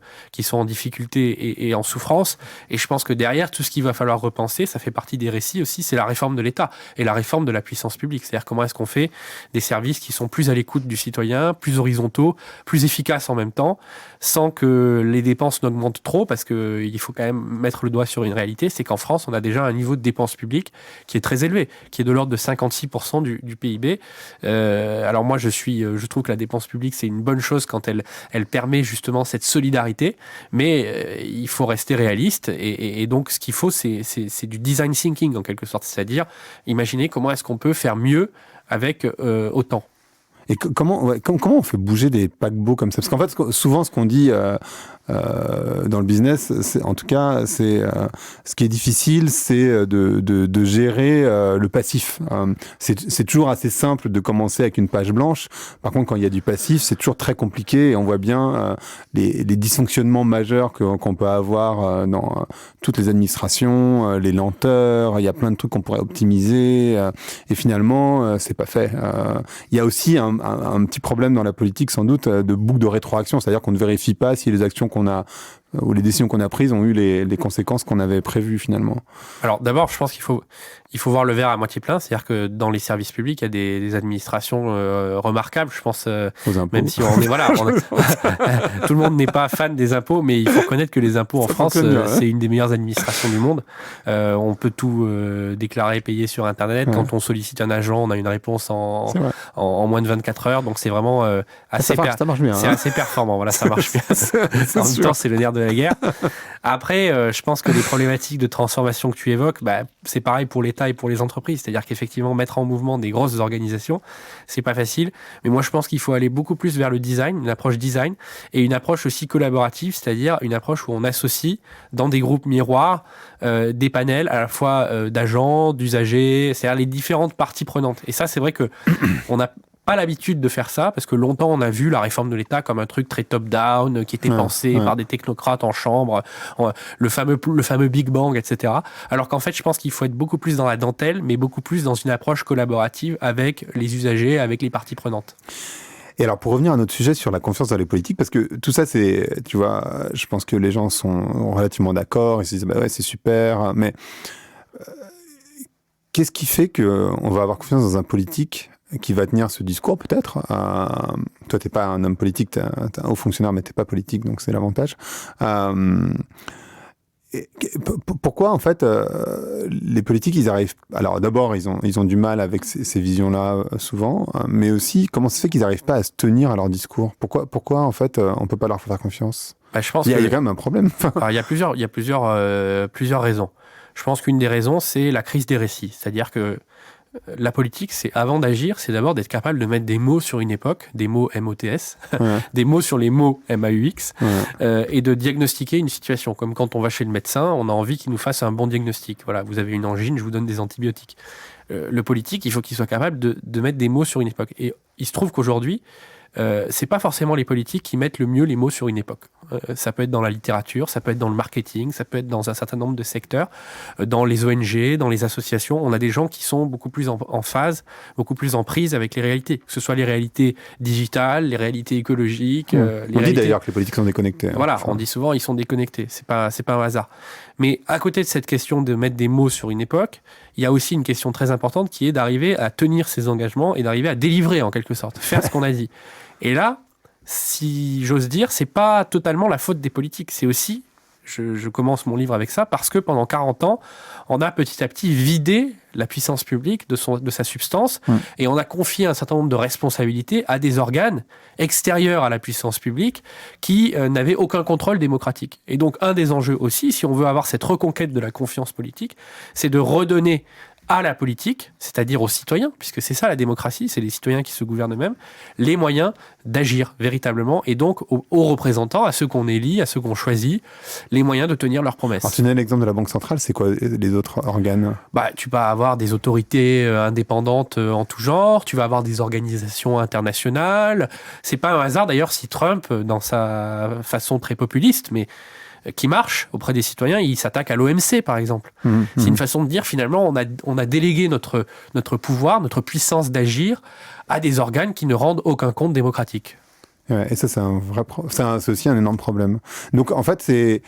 en difficulté et en souffrance. Et je pense que derrière, tout ce qu'il va falloir repenser, ça fait partie des récits aussi, c'est la réforme de l'État et la réforme de la puissance publique. C'est-à-dire comment est-ce qu'on fait des services qui sont plus à l'écoute du citoyen, plus horizontaux, plus efficaces en même temps, sans que les dépenses n'augmentent trop, parce qu'il faut quand même mettre le doigt sur une réalité, c'est qu'en France, on a déjà un niveau de dépenses publiques qui est très élevé, qui est de l'ordre de 56% du PIB. Alors moi, je trouve que la dépense publique, c'est une bonne chose quand elle permet justement cette solidarité, mais il faut rester réaliste et donc ce qu'il faut, c'est du design thinking en quelque sorte, c'est-à-dire imaginer comment est-ce qu'on peut faire mieux avec autant. Et comment on fait bouger des paquebots comme ça? Parce qu'en fait, souvent, ce qu'on dit dans le business, en tout cas, ce qui est difficile, c'est de gérer le passif. C'est toujours assez simple de commencer avec une page blanche. Par contre, quand il y a du passif, c'est toujours très compliqué et on voit bien les dysfonctionnements majeurs qu'on peut avoir dans toutes les administrations, les lenteurs. Il y a plein de trucs qu'on pourrait optimiser et finalement, c'est pas fait. Il y a aussi un petit problème dans la politique, sans doute, de boucle de rétroaction, c'est-à-dire qu'on ne vérifie pas si les actions qu'on a ou les décisions qu'on a prises ont eu les conséquences qu'on avait prévues finalement. Alors d'abord, je pense qu'il faut voir le verre à moitié plein, c'est-à-dire que dans les services publics, il y a des administrations remarquables, je pense, aux impôts. Même si on est tout le monde n'est pas fan des impôts, mais il faut reconnaître que les impôts en France, c'est une des meilleures administrations du monde. On peut tout déclarer, payer sur Internet. Ouais. Quand on sollicite un agent, on a une réponse en moins de 24 heures, donc c'est vraiment assez assez performant. Voilà, ça marche bien. En même temps, c'est le nerf de la guerre. Après, je pense que les problématiques de transformation que tu évoques, c'est pareil pour l'État et pour les entreprises. C'est-à-dire qu'effectivement, mettre en mouvement des grosses organisations, c'est pas facile. Mais moi, je pense qu'il faut aller beaucoup plus vers le design, une approche design, et une approche aussi collaborative, c'est-à-dire une approche où on associe dans des groupes miroirs des panels à la fois d'agents, d'usagers, c'est-à-dire les différentes parties prenantes. Et ça, c'est vrai que on a pas l'habitude de faire ça, parce que longtemps on a vu la réforme de l'État comme un truc très top-down, qui était pensé par des technocrates en chambre, le fameux Big Bang, etc. Alors qu'en fait, je pense qu'il faut être beaucoup plus dans la dentelle, mais beaucoup plus dans une approche collaborative avec les usagers, avec les parties prenantes. Et alors, pour revenir à notre sujet sur la confiance dans les politiques, parce que tout ça, tu vois, je pense que les gens sont relativement d'accord, ils se disent, ouais, c'est super, mais qu'est-ce qui fait qu'on va avoir confiance dans un politique qui va tenir ce discours, peut-être? Toi, t'es pas un homme politique, t'es un haut fonctionnaire, mais t'es pas politique, donc c'est l'avantage. Pourquoi, en fait, les politiques, ils arrivent... Alors, d'abord, ils ont du mal avec ces visions-là, souvent, mais aussi, comment ça se fait qu'ils n'arrivent pas à se tenir à leur discours? Pourquoi, en fait, on peut pas leur faire confiance? Je pense il y a quand même un problème. Alors, il y a plusieurs raisons. Je pense qu'une des raisons, c'est la crise des récits. C'est-à-dire que la politique, c'est avant d'agir, c'est d'abord d'être capable de mettre des mots sur une époque, des mots MOTS, des mots sur les mots MAUX, et de diagnostiquer une situation. Comme quand on va chez le médecin, on a envie qu'il nous fasse un bon diagnostic. Voilà, vous avez une angine, je vous donne des antibiotiques. Le politique, il faut qu'il soit capable de mettre des mots sur une époque. Et il se trouve qu'aujourd'hui, c'est pas forcément les politiques qui mettent le mieux les mots sur une époque. Ça peut être dans la littérature, ça peut être dans le marketing, ça peut être dans un certain nombre de secteurs, dans les ONG, dans les associations. On a des gens qui sont beaucoup plus en phase, beaucoup plus en prise avec les réalités, que ce soit les réalités digitales, les réalités écologiques. On dit d'ailleurs que les politiques sont déconnectés. Voilà, on dit souvent ils sont déconnectés. C'est pas un hasard. Mais à côté de cette question de mettre des mots sur une époque, il y a aussi une question très importante qui est d'arriver à tenir ses engagements et d'arriver à délivrer en quelque sorte, faire ce qu'on a dit. Et là, si j'ose dire, c'est pas totalement la faute des politiques. C'est aussi, je commence mon livre avec ça, parce que pendant 40 ans, on a petit à petit vidé la puissance publique de sa substance et on a confié un certain nombre de responsabilités à des organes extérieurs à la puissance publique qui n'avaient aucun contrôle démocratique. Et donc, un des enjeux aussi, si on veut avoir cette reconquête de la confiance politique, c'est de redonner à la politique, c'est-à-dire aux citoyens, puisque c'est ça la démocratie, c'est les citoyens qui se gouvernent eux-mêmes, les moyens d'agir véritablement, et donc aux représentants, à ceux qu'on élit, à ceux qu'on choisit, les moyens de tenir leurs promesses. Alors tu donnais l'exemple de la Banque centrale, c'est quoi les autres organes ? Tu vas avoir des autorités indépendantes en tout genre, tu vas avoir des organisations internationales. C'est pas un hasard d'ailleurs si Trump, dans sa façon très populiste, mais qui marche auprès des citoyens, il s'attaque à l'OMC, par exemple. C'est une façon de dire, finalement, on a délégué notre pouvoir, notre puissance d'agir à des organes qui ne rendent aucun compte démocratique. Ouais, et ça, c'est un vrai c'est aussi un énorme problème. Donc, en fait, c'est...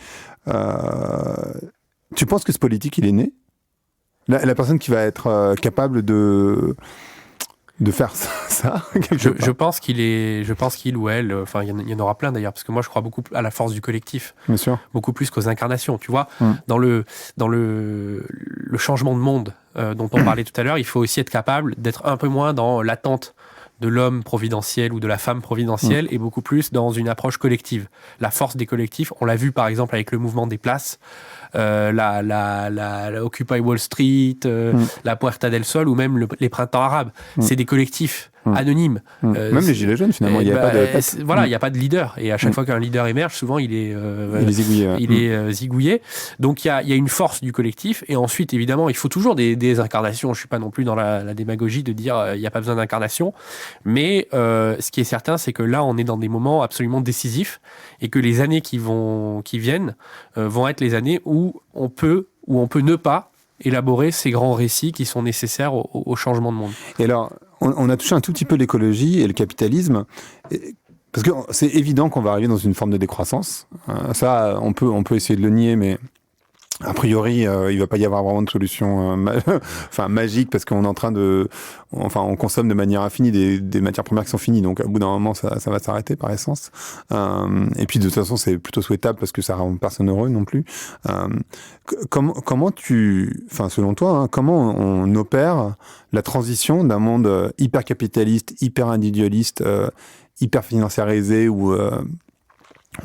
Tu penses que ce politique, il est né ? La personne qui va être capable de faire ça je pense qu'il ou elle, enfin il y en aura plein d'ailleurs, parce que moi je crois beaucoup à la force du collectif. Bien sûr. Beaucoup plus qu'aux incarnations, tu vois. Dans le changement de monde dont on parlait tout à l'heure, il faut aussi être capable d'être un peu moins dans l'attente de l'homme providentiel ou de la femme providentielle et beaucoup plus dans une approche collective. La force des collectifs, on l'a vu par exemple avec le mouvement des places, la Occupy Wall Street, la Puerta del Sol ou même les printemps arabes. C'est des collectifs anonymes. Même les Gilets jaunes, finalement, il n'y a pas de... Voilà, il n'y a pas de leader. Et à chaque fois qu'un leader émerge, souvent, il est zigouillé. Zigouillé. Donc, il y a une force du collectif. Et ensuite, évidemment, il faut toujours des incarnations. Je ne suis pas non plus dans la démagogie de dire il n'y a pas besoin d'incarnation. Mais ce qui est certain, c'est que là, on est dans des moments absolument décisifs et que les années qui viennent vont être les années où on peut ne pas élaborer ces grands récits qui sont nécessaires au changement de monde. Et alors, on a touché un tout petit peu l'écologie et le capitalisme, parce que c'est évident qu'on va arriver dans une forme de décroissance. Ça, on peut essayer de le nier, mais a priori, il va pas y avoir vraiment de solution magique, parce qu'on est en train on consomme de manière infinie des matières premières qui sont finies, donc au bout d'un moment, ça va s'arrêter par essence. Et puis de toute façon, c'est plutôt souhaitable parce que ça rend personne heureux non plus. Comment selon toi, comment on opère la transition d'un monde hyper capitaliste, hyper individualiste, hyper financiarisé où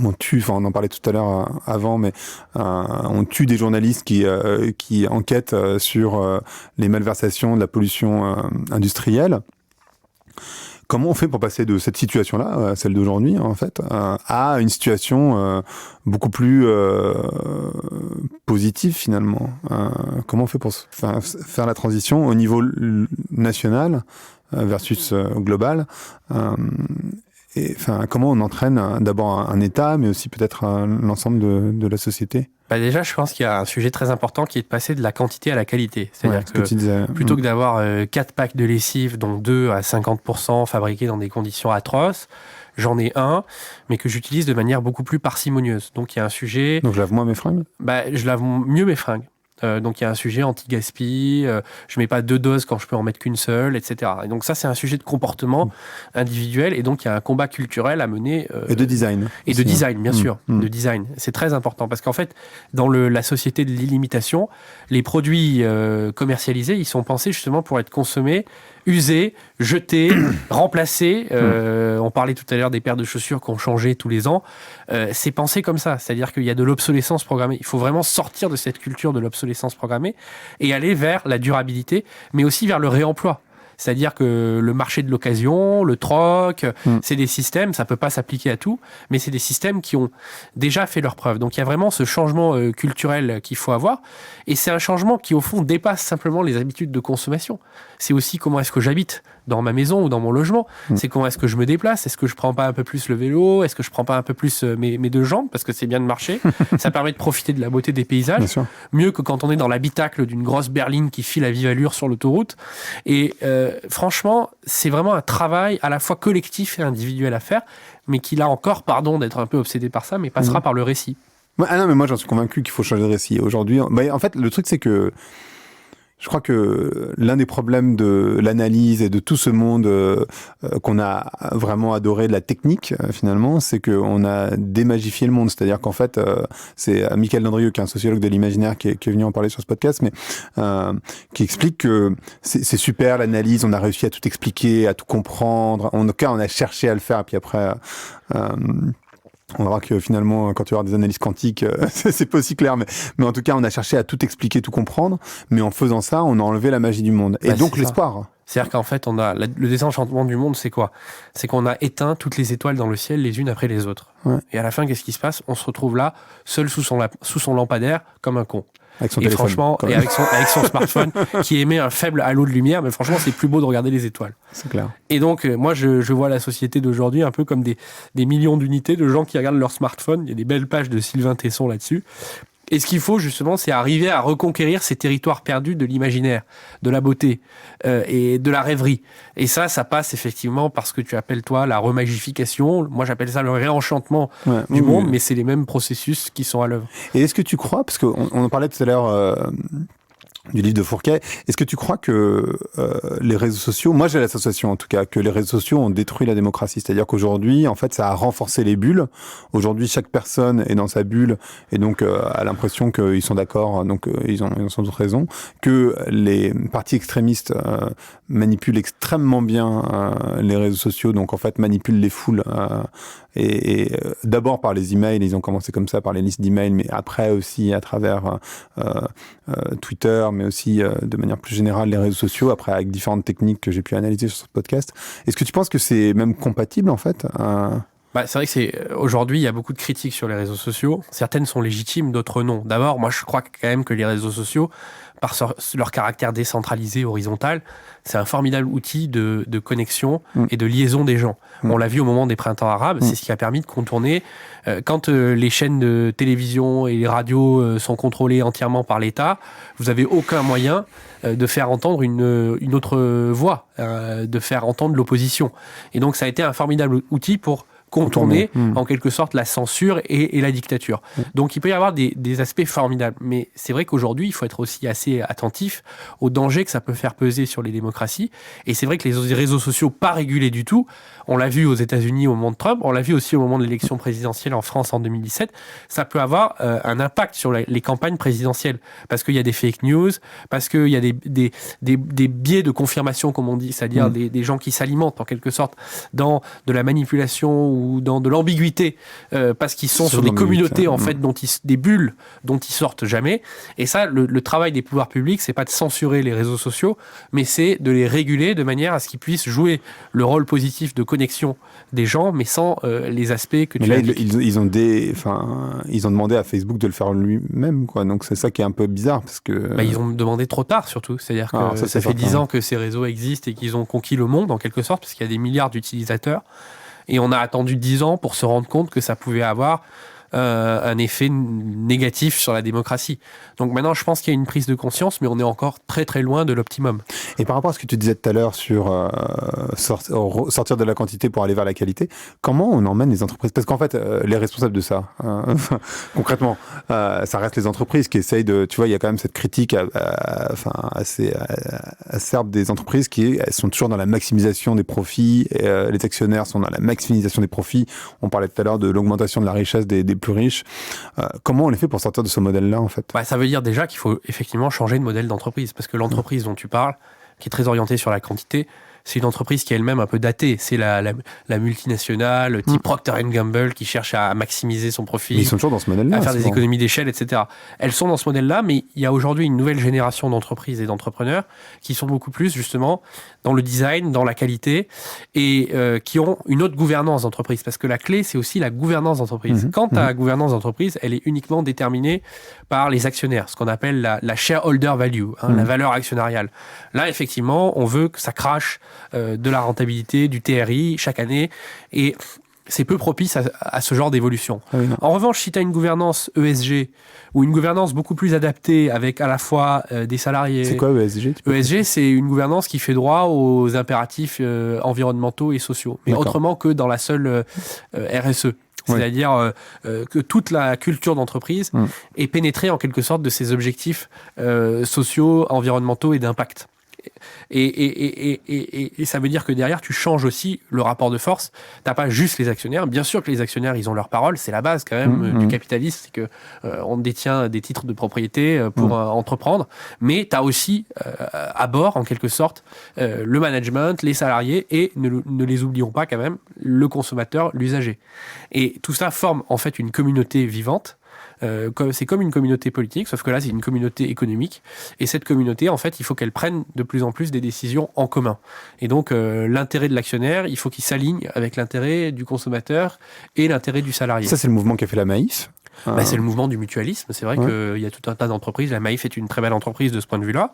on tue, on en parlait tout à l'heure avant, mais on tue des journalistes qui enquêtent sur les malversations de la pollution industrielle. Comment on fait pour passer de cette situation-là, celle d'aujourd'hui en fait, à une situation beaucoup plus positive finalement ? Comment on fait pour faire la transition au niveau national versus global ? Et comment on entraîne d'abord un État, mais aussi peut-être l'ensemble de la société ? Déjà, je pense qu'il y a un sujet très important qui est de passer de la quantité à la qualité. C'est-à-dire que plutôt que d'avoir 4 packs de lessive, dont 2 à 50% fabriqués dans des conditions atroces, j'en ai un, mais que j'utilise de manière beaucoup plus parcimonieuse. Donc il y a un sujet... Donc je lave moins mes fringues ? Je lave mieux mes fringues. Donc il y a un sujet anti-gaspi, je mets pas 2 doses quand je peux en mettre qu'une seule, etc. Et donc ça, c'est un sujet de comportement individuel, et donc il y a un combat culturel à mener. Et de design. Et de design, bien sûr. De design. C'est très important, parce qu'en fait, dans la société de l'illimitation, les produits commercialisés, ils sont pensés justement pour être consommés user, jeter, remplacer. On parlait tout à l'heure des paires de chaussures qu'on changeait tous les ans. C'est pensé comme ça, c'est-à-dire qu'il y a de l'obsolescence programmée. Il faut vraiment sortir de cette culture de l'obsolescence programmée et aller vers la durabilité, mais aussi vers le réemploi. C'est-à-dire que le marché de l'occasion, le troc, c'est des systèmes, ça peut pas s'appliquer à tout, mais c'est des systèmes qui ont déjà fait leurs preuves. Donc il y a vraiment ce changement culturel qu'il faut avoir, et c'est un changement qui au fond dépasse simplement les habitudes de consommation. C'est aussi comment est-ce que j'habite dans ma maison ou dans mon logement. C'est comment est-ce que je me déplace. Est-ce que je prends pas un peu plus le vélo? Est-ce que je prends pas un peu plus mes deux jambes? Parce que c'est bien de marcher. Ça permet de profiter de la beauté des paysages. Mieux que quand on est dans l'habitacle d'une grosse berline qui file à vive allure sur l'autoroute. Et franchement, c'est vraiment un travail à la fois collectif et individuel à faire, mais qui, là encore, pardon d'être un peu obsédé par ça, mais passera par le récit. Ah non, mais moi j'en suis convaincu qu'il faut changer de récit. Aujourd'hui, en fait, le truc c'est que je crois que l'un des problèmes de l'analyse et de tout ce monde qu'on a vraiment adoré de la technique, finalement, c'est qu'on a démagifié le monde. C'est-à-dire qu'en fait, c'est Michael Landrieux, qui est un sociologue de l'imaginaire, qui est venu en parler sur ce podcast, mais qui explique que c'est super l'analyse, on a réussi à tout expliquer, à tout comprendre. En tout cas, on a cherché à le faire, et puis après... on verra que finalement, quand tu vas avoir des analyses quantiques, c'est pas aussi clair. Mais en tout cas, on a cherché à tout expliquer, tout comprendre. Mais en faisant ça, on a enlevé la magie du monde. Et donc l'espoir. C'est-à-dire qu'en fait, le désenchantement du monde, c'est quoi? C'est qu'on a éteint toutes les étoiles dans le ciel, les unes après les autres. Ouais. Et à la fin, qu'est-ce qui se passe? On se retrouve là, seul sous son lampadaire, comme un con. Avec son téléphone. Franchement, et avec son smartphone qui émet un faible halo de lumière, mais franchement, c'est plus beau de regarder les étoiles. C'est clair. Et donc, moi, je vois la société d'aujourd'hui un peu comme des millions d'unités de gens qui regardent leur smartphone. Il y a des belles pages de Sylvain Tesson là-dessus. Et ce qu'il faut, justement, c'est arriver à reconquérir ces territoires perdus de l'imaginaire, de la beauté et de la rêverie. Et ça passe effectivement par ce que tu appelles, toi, la remagification. Moi, j'appelle ça le réenchantement du monde, mais c'est les mêmes processus qui sont à l'œuvre. Et est-ce que tu crois, parce qu'on en parlait tout à l'heure... du livre de Fourquet. Est-ce que tu crois que les réseaux sociaux, moi j'ai l'association en tout cas, que les réseaux sociaux ont détruit la démocratie? C'est-à-dire qu'aujourd'hui, en fait, ça a renforcé les bulles. Aujourd'hui, chaque personne est dans sa bulle et donc a l'impression qu'ils sont d'accord, donc ils ont sans doute raison, que les partis extrémistes manipulent extrêmement bien les réseaux sociaux, donc en fait manipulent les foules et d'abord par les emails, ils ont commencé comme ça par les listes d'emails, mais après aussi à travers Twitter, mais aussi de manière plus générale les réseaux sociaux, après avec différentes techniques que j'ai pu analyser sur ce podcast. Est-ce que tu penses que c'est même compatible en fait c'est vrai que aujourd'hui, il y a beaucoup de critiques sur les réseaux sociaux. Certaines sont légitimes, d'autres non. D'abord, moi, je crois quand même que les réseaux sociaux, par leur caractère décentralisé, horizontal, c'est un formidable outil de connexion et de liaison des gens. On l'a vu au moment des printemps arabes, c'est ce qui a permis de contourner. Quand les chaînes de télévision et les radios sont contrôlées entièrement par l'État, vous n'avez aucun moyen de faire entendre une autre voix, de faire entendre l'opposition. Et donc, ça a été un formidable outil pour contourner en quelque sorte la censure et la dictature. Donc il peut y avoir des aspects formidables, mais c'est vrai qu'aujourd'hui il faut être aussi assez attentif aux dangers que ça peut faire peser sur les démocraties, et c'est vrai que les réseaux sociaux pas régulés du tout, on l'a vu aux États-Unis au moment de Trump, on l'a vu aussi au moment de l'élection présidentielle en France en 2017, ça peut avoir un impact sur les campagnes présidentielles, parce qu'il y a des fake news, parce qu'il y a des biais de confirmation comme on dit, c'est-à-dire des gens qui s'alimentent en quelque sorte dans de la manipulation ou dans de l'ambiguïté parce qu'ils sont sur des communautés en fait des bulles dont ils sortent jamais. Et ça, le travail des pouvoirs publics, c'est pas de censurer les réseaux sociaux, mais c'est de les réguler de manière à ce qu'ils puissent jouer le rôle positif de connexion des gens, mais sans les aspects que tu as dit. Ils ont demandé à Facebook de le faire lui-même, quoi. Donc c'est ça qui est un peu bizarre parce que ils ont demandé trop tard surtout. C'est-à-dire que ça fait 10 ans que ces réseaux existent et qu'ils ont conquis le monde en quelque sorte, parce qu'il y a des milliards d'utilisateurs. Et on a attendu 10 ans pour se rendre compte que ça pouvait avoir un effet négatif sur la démocratie. Donc maintenant, je pense qu'il y a une prise de conscience, mais on est encore très très loin de l'optimum. Et par rapport à ce que tu disais tout à l'heure sur sortir de la quantité pour aller vers la qualité, comment on emmène les entreprises? Parce qu'en fait, les responsables de ça, concrètement, ça reste les entreprises qui essayent de... Tu vois, il y a quand même cette critique assez acerbe des entreprises elles sont toujours dans la maximisation des profits, et, les actionnaires sont dans la maximisation des profits. On parlait tout à l'heure de l'augmentation de la richesse des plus riches. Comment on les fait pour sortir de ce modèle-là, en fait? Ça veut dire déjà qu'il faut effectivement changer de modèle d'entreprise, parce que l'entreprise dont tu parles, qui est très orientée sur la quantité, c'est une entreprise qui est elle-même un peu datée. C'est la multinationale type Procter & Gamble qui cherche à maximiser son profit. Mais ils sont toujours dans ce modèle-là. À faire des économies d'échelle, etc. Elles sont dans ce modèle-là, mais il y a aujourd'hui une nouvelle génération d'entreprises et d'entrepreneurs qui sont beaucoup plus justement dans le design, dans la qualité et qui ont une autre gouvernance d'entreprise. Parce que la clé, c'est aussi la gouvernance d'entreprise. Quand ta gouvernance d'entreprise, elle est uniquement déterminée par les actionnaires, ce qu'on appelle la shareholder value, la valeur actionnariale. Là, effectivement, on veut que ça crache de la rentabilité, du TRI chaque année, et c'est peu propice à ce genre d'évolution. Ah oui, en revanche, si tu as une gouvernance ESG ou une gouvernance beaucoup plus adaptée avec à la fois des salariés... C'est quoi ESG? ESG, c'est une gouvernance qui fait droit aux impératifs environnementaux et sociaux, mais autrement que dans la seule RSE. C'est-à-dire que toute la culture d'entreprise est pénétrée en quelque sorte de ces objectifs sociaux, environnementaux et d'impact. Et ça veut dire que derrière, tu changes aussi le rapport de force. Tu n'as pas juste les actionnaires. Bien sûr que les actionnaires, ils ont leur parole. C'est la base quand même du capitalisme. C'est que on détient des titres de propriété pour entreprendre. Mais tu as aussi à bord, en quelque sorte, le management, les salariés et, ne les oublions pas quand même, le consommateur, l'usager. Et tout ça forme en fait une communauté vivante. C'est comme une communauté politique, sauf que là, c'est une communauté économique. Et cette communauté, en fait, il faut qu'elle prenne de plus en plus des décisions en commun. Et donc, l'intérêt de l'actionnaire, il faut qu'il s'aligne avec l'intérêt du consommateur et l'intérêt du salarié. Ça, c'est le mouvement qu'a fait la Maïf. C'est le mouvement du mutualisme. C'est vrai qu'il y a tout un tas d'entreprises. La Maïf est une très belle entreprise de ce point de vue-là,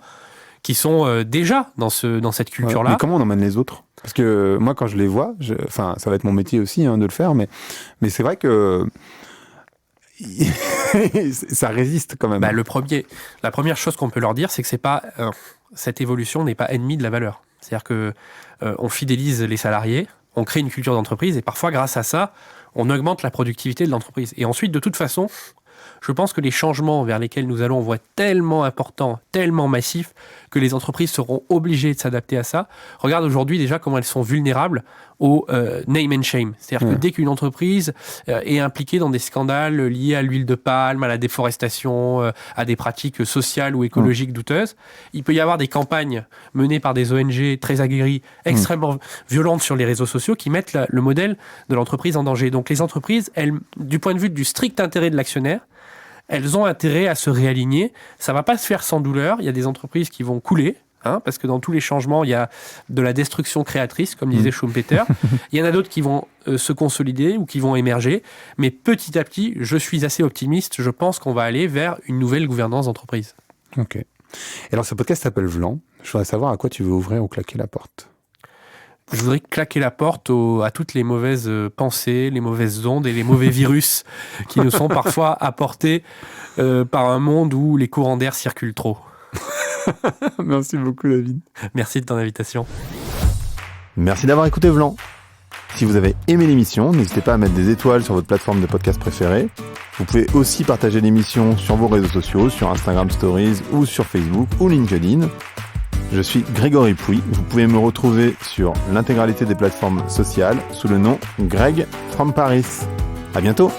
qui sont déjà dans cette culture-là. Mais comment on emmène les autres? Parce que moi, quand je les vois, ça va être mon métier aussi de le faire, mais c'est vrai que ça résiste quand même. La première chose qu'on peut leur dire, c'est que c'est pas cette évolution n'est pas ennemie de la valeur. C'est-à-dire que on fidélise les salariés, on crée une culture d'entreprise et parfois grâce à ça, on augmente la productivité de l'entreprise. Et ensuite, de toute façon, je pense que les changements vers lesquels nous allons vont être tellement importants, tellement massifs, que les entreprises seront obligées de s'adapter à ça. Regarde aujourd'hui déjà comment elles sont vulnérables au name and shame. C'est-à-dire que dès qu'une entreprise est impliquée dans des scandales liés à l'huile de palme, à la déforestation, à des pratiques sociales ou écologiques douteuses, il peut y avoir des campagnes menées par des ONG très aguerries, extrêmement violentes sur les réseaux sociaux qui mettent le modèle de l'entreprise en danger. Donc les entreprises, elles, du point de vue du strict intérêt de l'actionnaire, elles ont intérêt à se réaligner. Ça ne va pas se faire sans douleur. Il y a des entreprises qui vont couler, parce que dans tous les changements, il y a de la destruction créatrice, comme disait Schumpeter. Il y en a d'autres qui vont se consolider ou qui vont émerger. Mais petit à petit, je suis assez optimiste. Je pense qu'on va aller vers une nouvelle gouvernance d'entreprise. Ok. Et alors, ce podcast s'appelle Vlan. Je voudrais savoir à quoi tu veux ouvrir ou claquer la porte. Je voudrais claquer la porte à toutes les mauvaises pensées, les mauvaises ondes et les mauvais virus qui nous sont parfois apportés par un monde où les courants d'air circulent trop. Merci beaucoup, David. Merci de ton invitation. Merci d'avoir écouté Vlan. Si vous avez aimé l'émission, n'hésitez pas à mettre des étoiles sur votre plateforme de podcast préférée. Vous pouvez aussi partager l'émission sur vos réseaux sociaux, sur Instagram Stories ou sur Facebook ou LinkedIn. Je suis Grégory Pouy. Vous pouvez me retrouver sur l'intégralité des plateformes sociales sous le nom Greg from Paris. À bientôt.